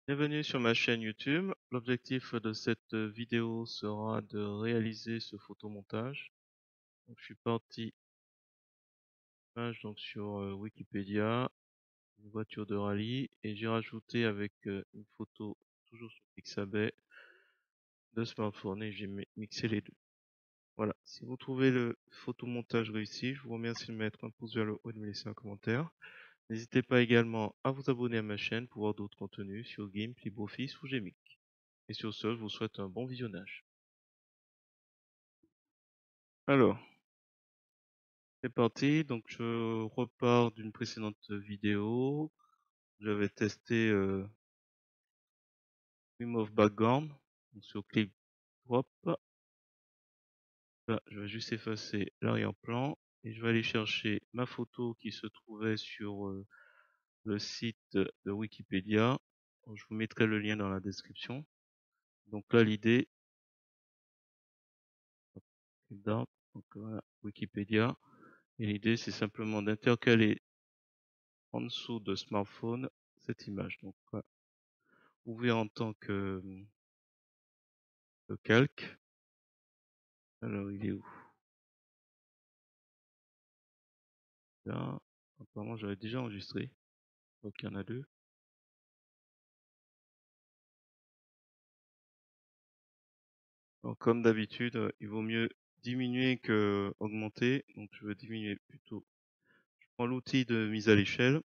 Bienvenue sur ma chaîne YouTube. L'objectif de cette vidéo sera de réaliser ce photomontage. Donc, je suis parti donc sur Wikipédia, une voiture de rallye, et j'ai rajouté avec une photo toujours sur Pixabay de smartphone et j'ai mixé les deux. Voilà. Si vous trouvez le photomontage réussi, je vous remercie de mettre un pouce vers le haut et de me laisser un commentaire. N'hésitez pas également à vous abonner à ma chaîne pour voir d'autres contenus sur GIMP, LibreOffice ou Gmix. Et sur ce, je vous souhaite un bon visionnage. Alors, c'est parti. Donc, je repars d'une précédente vidéo. J'avais testé Remove Background donc sur Clip Drop. Là, je vais juste effacer l'arrière-plan et je vais aller chercher ma photo qui se trouvait sur le site de Wikipédia. Je vous mettrai le lien dans la description. Donc là, l'idée, donc voilà, Wikipédia. Et l'idée, c'est simplement d'intercaler en dessous de smartphone cette image. Donc, voilà, ouvrir en tant que calque. Alors, il est où? Là. Apparemment, j'avais déjà enregistré. Donc, il y en a deux. Alors, comme d'habitude, il vaut mieux diminuer que augmenter. Donc, je veux diminuer plutôt. Je prends l'outil de mise à l'échelle.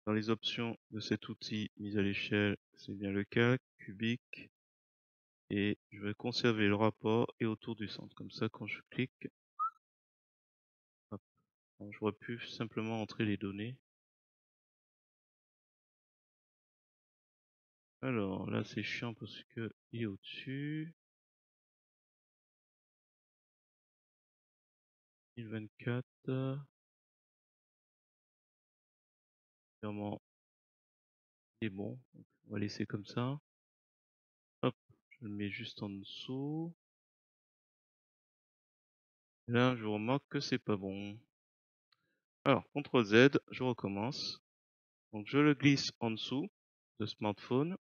Dans les options de cet outil mise à l'échelle, c'est bien le calque, cubique. Et je vais conserver le rapport et autour du centre. Comme ça, quand je clique, hop, j'aurais pu simplement entrer les données. Alors là, c'est chiant parce que il est au-dessus. 2024. Clairement, il est bon. Donc, on va laisser comme ça. Hop, je le mets juste en dessous. Là, je remarque que c'est pas bon. Alors, CTRL Z, je recommence. Donc, je le glisse en dessous de smartphone.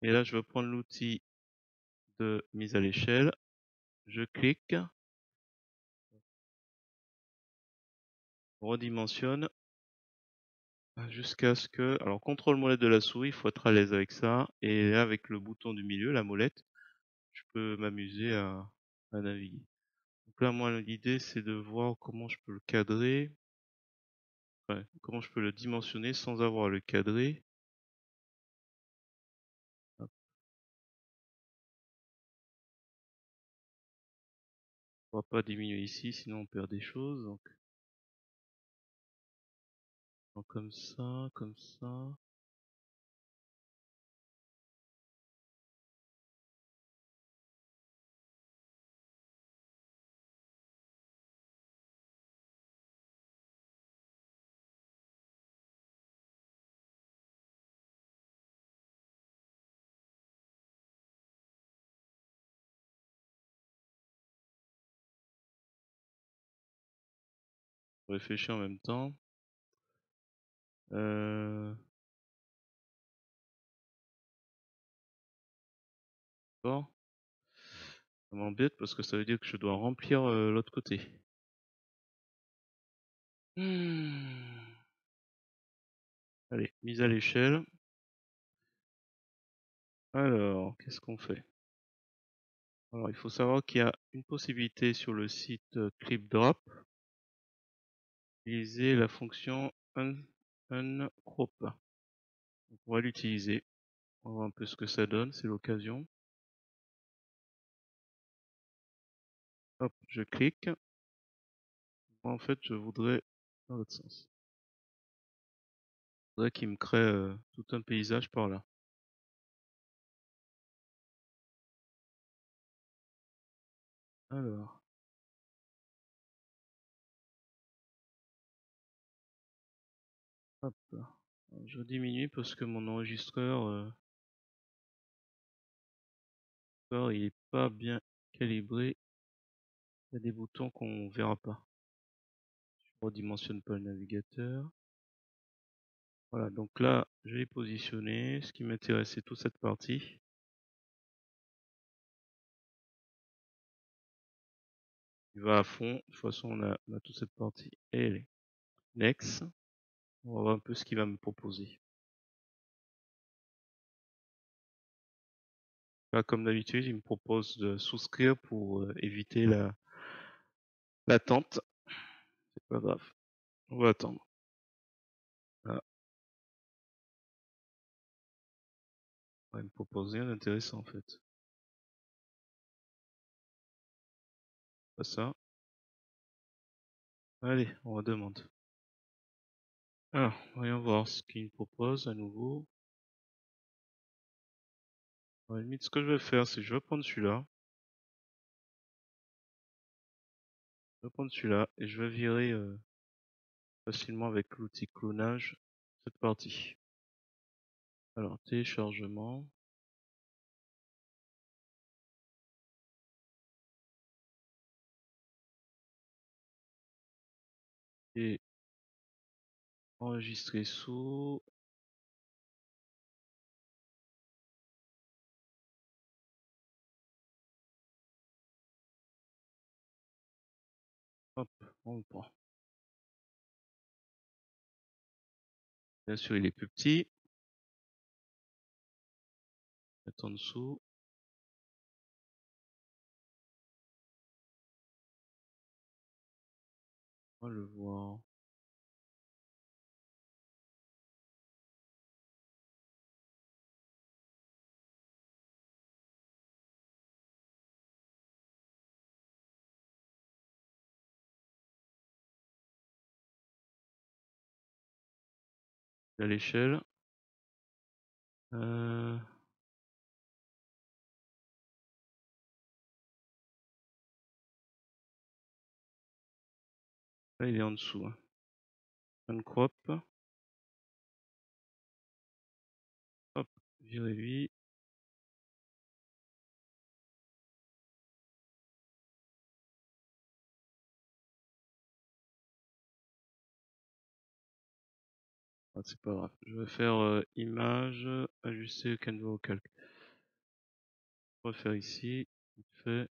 Et là, je vais prendre l'outil de mise à l'échelle. Je clique, redimensionne jusqu'à ce que, alors contrôle molette de la souris, il faut être à l'aise avec ça. Et là, avec le bouton du milieu, la molette, je peux m'amuser à naviguer. Donc là, moi, l'idée, c'est de voir comment je peux le cadrer, comment je peux le dimensionner sans avoir à le cadrer. Hop. On va pas diminuer ici, sinon on perd des choses. Donc comme ça, comme ça. Je réfléchis en même temps. Bon, ça m'embête parce que ça veut dire que je dois remplir l'autre côté. Allez, mise à l'échelle. Alors, qu'est-ce qu'on fait? Alors, il faut savoir qu'il y a une possibilité sur le site ClipDrop, utiliser la fonction uncrop. On va l'utiliser. On va voir un peu ce que ça donne, c'est l'occasion. Hop, je clique. Moi, en fait, je voudrais dans l'autre sens. Je voudrais qu'il me crée tout un paysage par là. Alors, hop. Alors, je diminue parce que mon enregistreur, il est pas bien calibré. Il y a des boutons qu'on verra pas. Je redimensionne pas le navigateur. Voilà, donc là, je l'ai positionné. Ce qui m'intéresse, c'est toute cette partie. Il va à fond. De toute façon, on a toute cette partie. Et allez, next. On va voir un peu ce qu'il va me proposer. Là, comme d'habitude, il me propose de souscrire pour éviter l'attente. C'est pas grave. On va attendre. Là, on va me proposer rien d'intéressant en fait. Pas ça. Allez, on redemande. Alors, voyons voir ce qu'il me propose à nouveau. À la limite, ce que je vais faire, c'est que je vais prendre celui-là. Je vais prendre celui-là et je vais virer facilement avec l'outil clonage cette partie. Alors, téléchargement. Et enregistrer sous. Hop, on le prend. Bien sûr, il est plus petit. Mettre en dessous. On va le voir. À l'échelle. Euh, Là, il est en dessous. Hein. Uncrop. Hop, virer lui. Ah, c'est pas grave. Je vais faire image, ajuster Canva au calque. Refaire ici. Fait.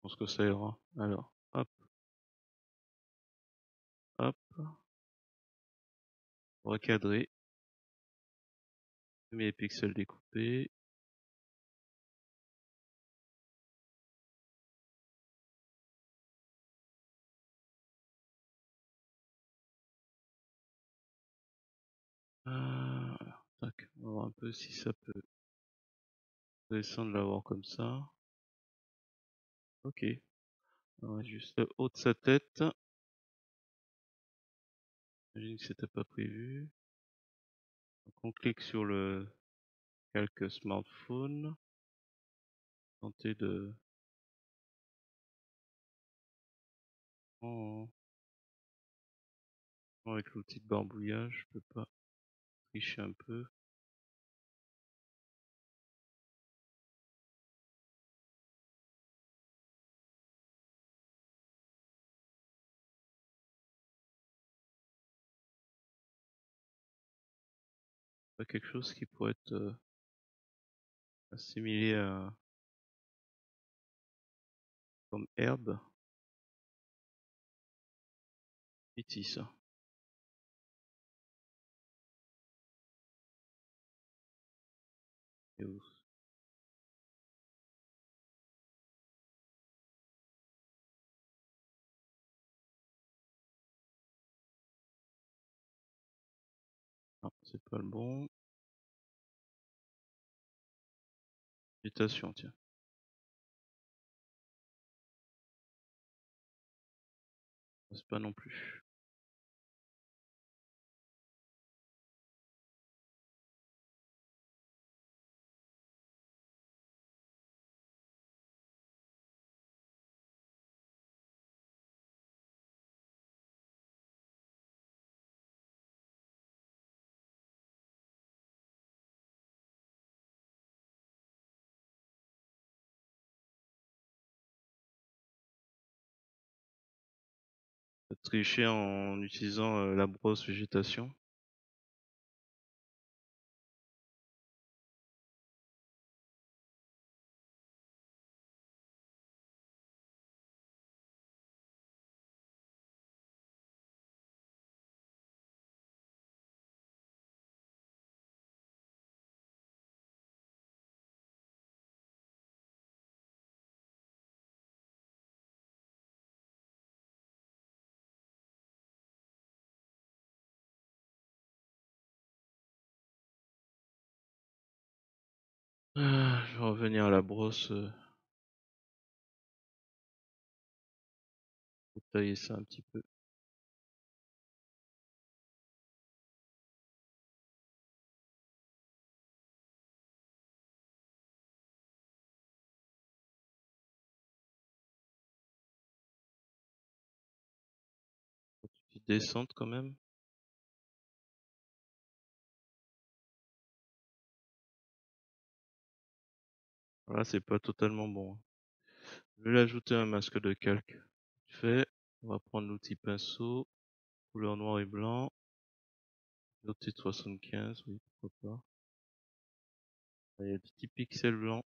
Je pense que ça ira. Alors, hop, hop, recadrer. Mes pixels découpés. Tac, on va voir un peu si ça peut descendre l'avoir comme ça. Ok. Alors, juste haut de sa tête. J'imagine que c'était pas prévu. Donc, on clique sur le calque smartphone. Tenter de... Oh, avec l'outil de barbouillage, je peux pas tricher un peu. Pas quelque chose qui pourrait être assimilé à comme herbe. Métis, ça. Et où Non, c'est pas le bon. Mutation, tiens. C'est pas non plus. tricher en utilisant la brosse végétation. Je vais revenir à la brosse pour tailler ça un petit peu. Petite descente quand même. Voilà, c'est pas totalement bon, hein. Je vais l'ajouter un masque de calque. Fait, on va prendre l'outil pinceau, couleur noir et blanc, l'outil de 75, oui, pourquoi pas. Il y a des petits pixels blancs.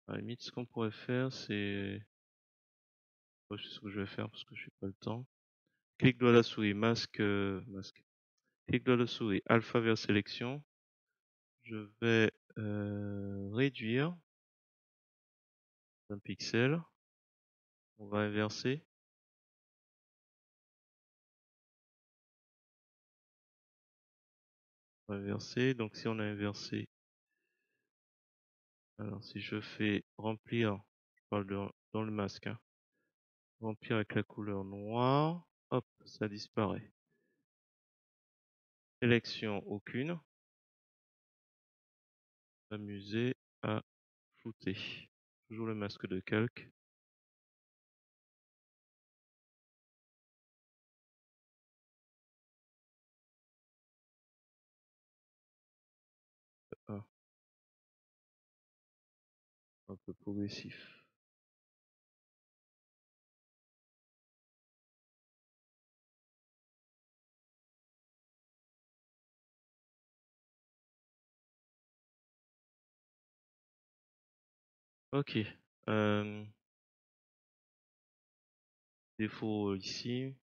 À la limite, ce qu'on pourrait faire, c'est... je sais ce que je vais faire parce que je n'ai pas le temps. Clic droit à la souris, masque. Clic droit à la souris, alpha vers sélection. Je vais réduire d'un pixel. On va inverser. On va inverser. Donc si on a inversé, alors si je fais remplir, je parle dans le masque, hein. Remplir avec la couleur noire, hop, ça disparaît. Sélection aucune. Amuser à flouter. Toujours le masque de calque. Ah, un peu progressif. Ok. Euh, Défaut ici.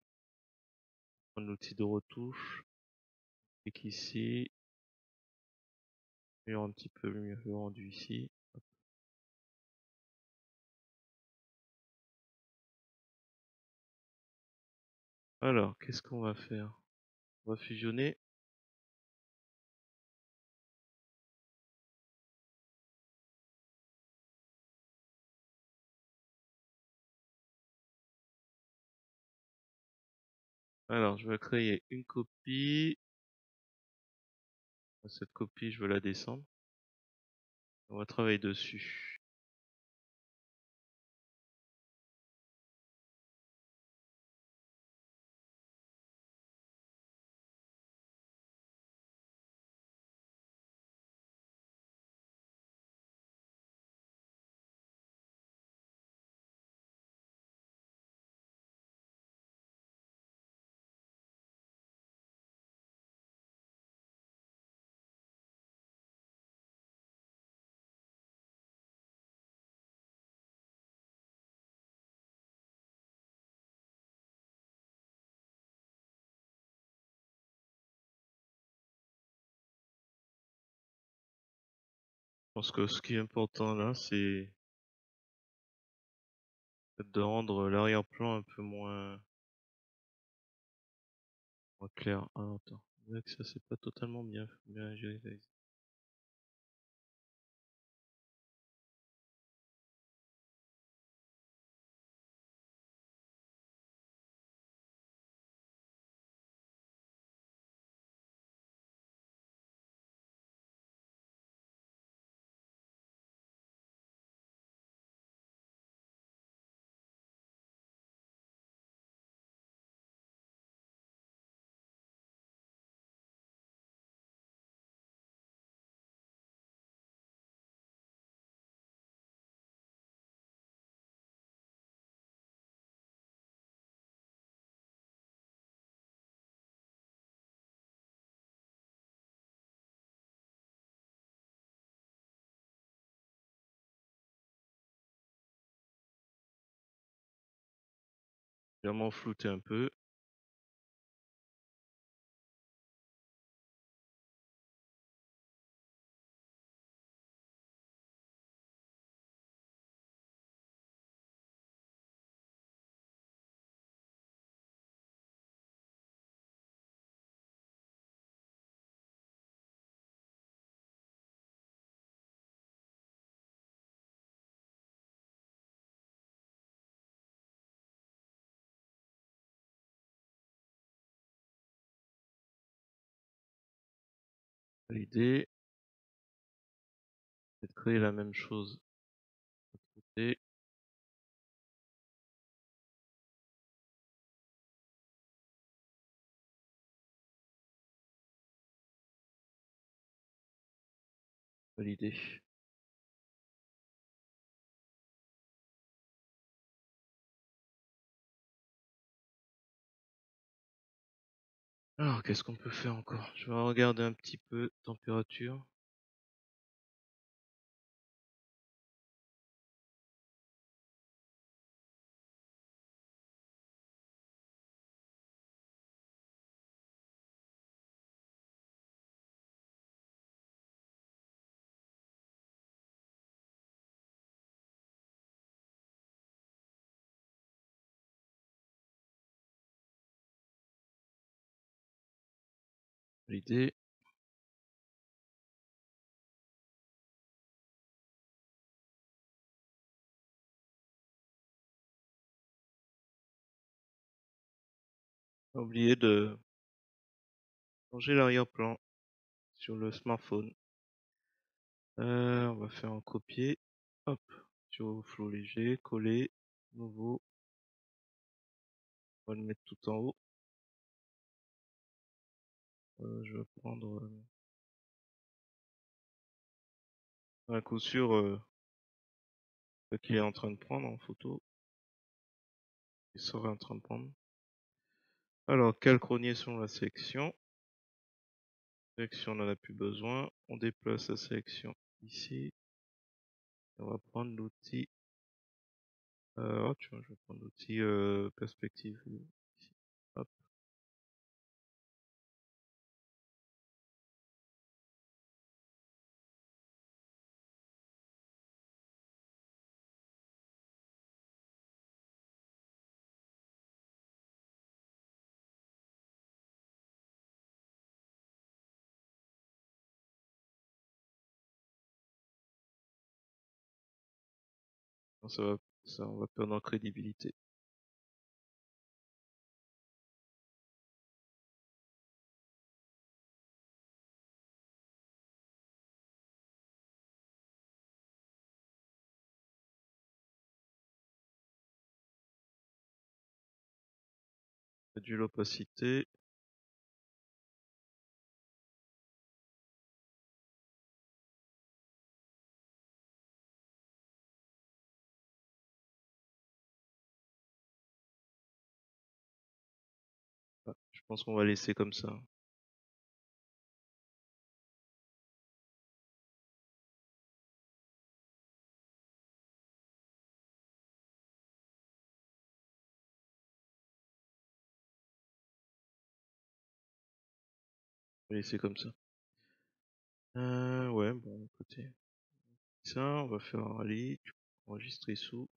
Prendre l'outil de retouche. Et qu'ici, un petit peu mieux rendu ici. Alors, qu'est-ce qu'on va faire? On va fusionner. Alors, je vais créer une copie. Cette copie, je veux la descendre. On va travailler dessus. Je pense que ce qui est important là, c'est de rendre l'arrière-plan un peu moins clair. Ah, attends. C'est vrai que ça, c'est pas totalement bien géré. légèrement flouté un peu. L'idée, c'est de créer la même chose de l'autre côté. Validé. Alors, qu'est-ce qu'on peut faire encore? Je vais regarder un petit peu température. Validé. Pas oublier de changer l'arrière-plan sur le smartphone. On va faire un copier. Hop. Sur flot léger, coller, nouveau. On va le mettre tout en haut. Je vais prendre un coup sûr ce qu'il est en train de prendre en photo. Il serait en train de prendre. Alors, calcronier sur la sélection. Sélection, on n'en a plus besoin. On déplace la sélection ici. On va prendre l'outil. Oh, tu vois, je vais prendre l'outil perspective. Ici. Hop. Non, on va perdre en crédibilité. Réduire l'opacité. Ah, je pense qu'on va laisser comme ça. On va laisser comme ça. Ouais, bon, écoutez. Ça, on va faire un rallye. Enregistrer sous.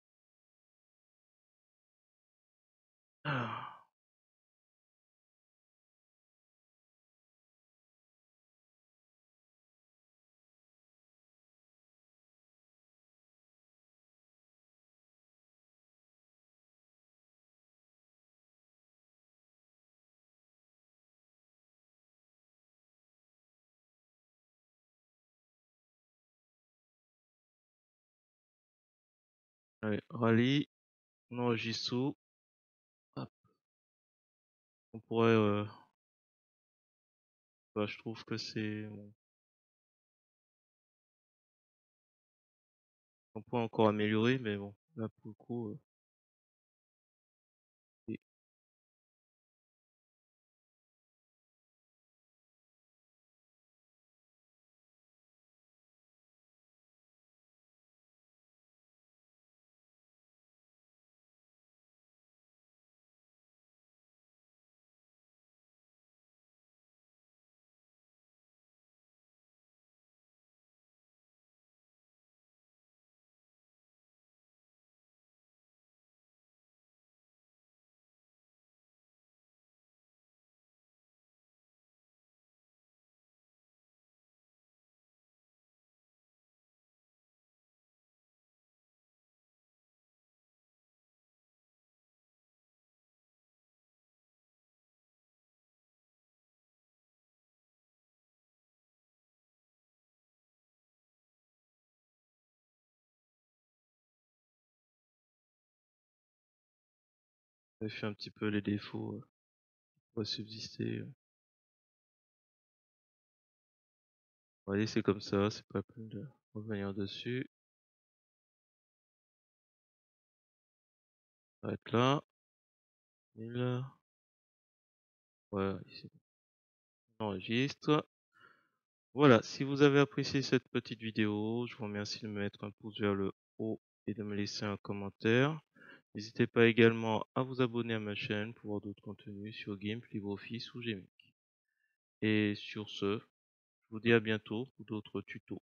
Ah. Allez, rallye. On enregistre sous. Hop. On pourrait, bah, je trouve que c'est, bon, on peut encore améliorer, mais bon, là pour le coup, c'est On fait un petit peu les défauts qui pourraient subsister. On va laisser comme ça, c'est pas la peine de revenir dessus. On va être là. 1000. Voilà, ici. On enregistre. Voilà, si vous avez apprécié cette petite vidéo, je vous remercie de me mettre un pouce vers le haut et de me laisser un commentaire. N'hésitez pas également à vous abonner à ma chaîne pour voir d'autres contenus sur GIMP, LibreOffice ou Gmake. Et sur ce, je vous dis à bientôt pour d'autres tutos.